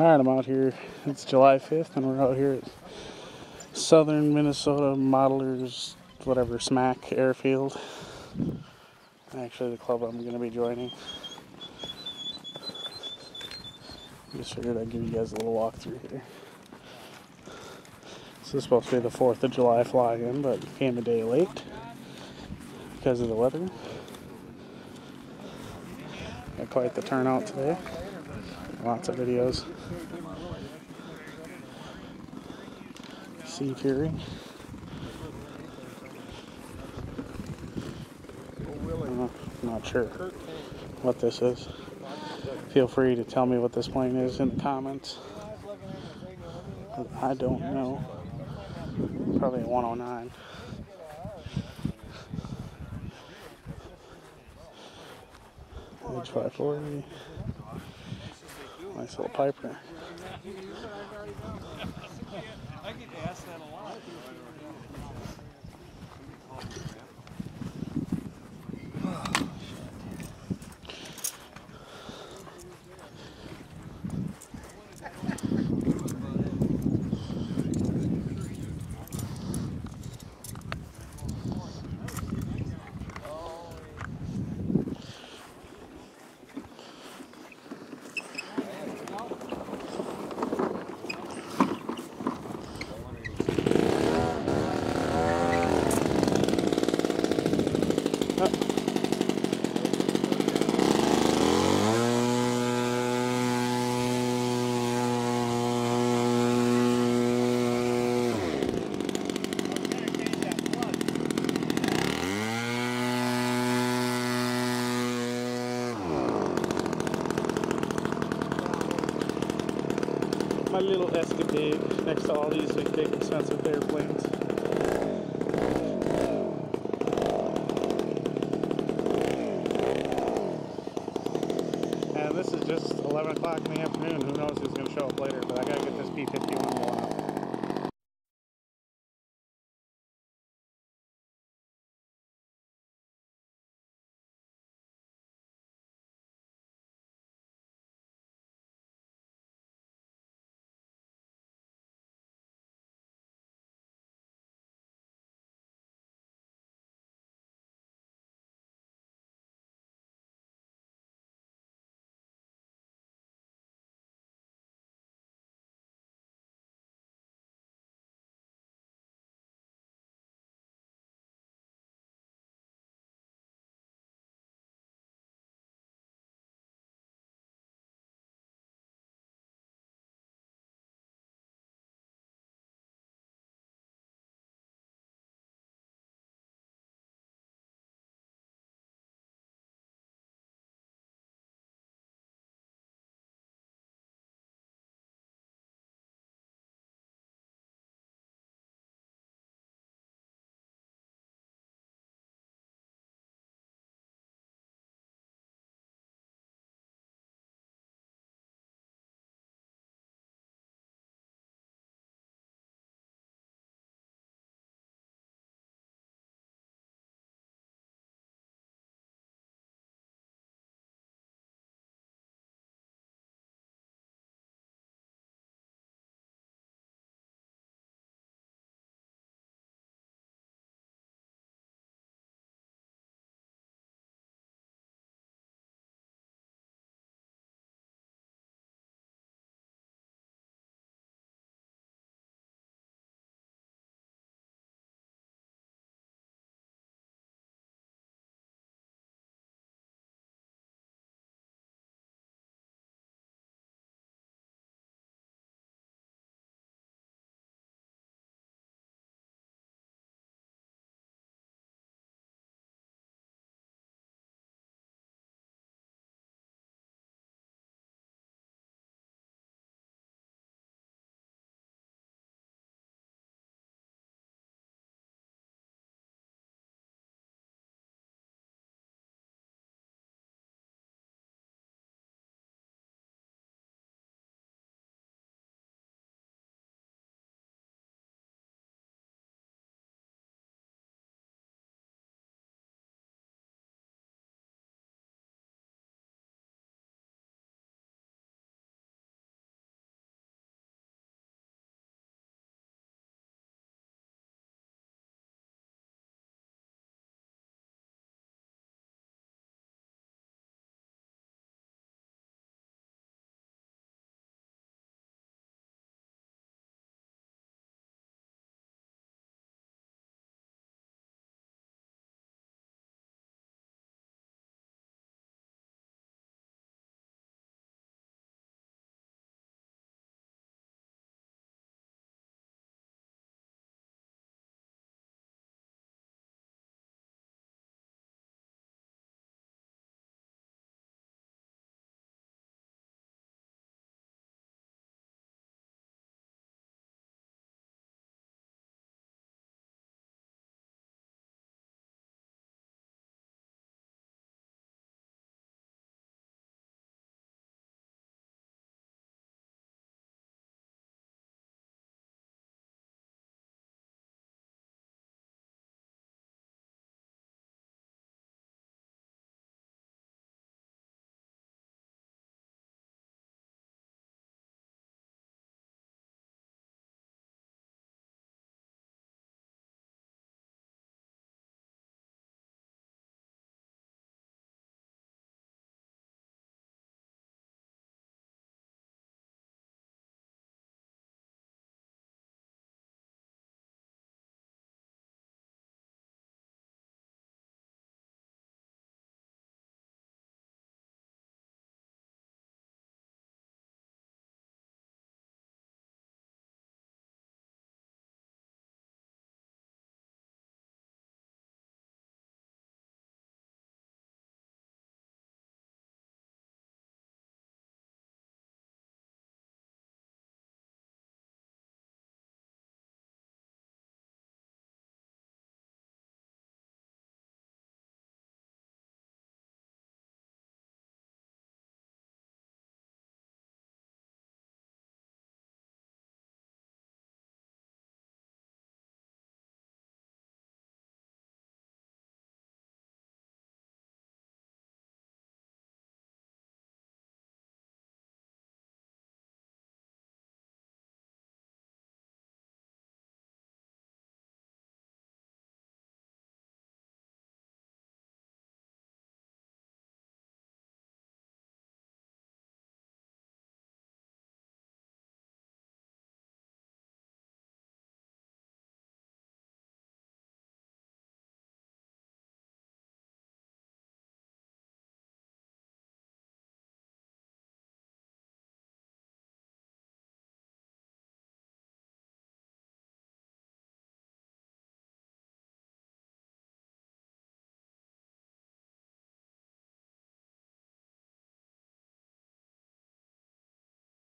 Alright, I'm out here. It's July 5th, and we're out here at Southern Minnesota Modelers, whatever, SMAC Airfield. Actually, the club I'm going to be joining. Just figured I'd give you guys a little walkthrough here. This is supposed to be the 4th of July fly-in, but came a day late because of the weather. Got quite the turnout today. Lots of videos. Sea Fury. I'm not sure what this is. Feel free to tell me what this plane is in the comments. I don't know. Probably a 109. H540. Nice little Piper. I get asked that a lot. My little escapade next to all these big expensive airplanes. And this is just 11 o'clock in the afternoon. Who knows who's going to show up later, but I got to get this P-51 going up.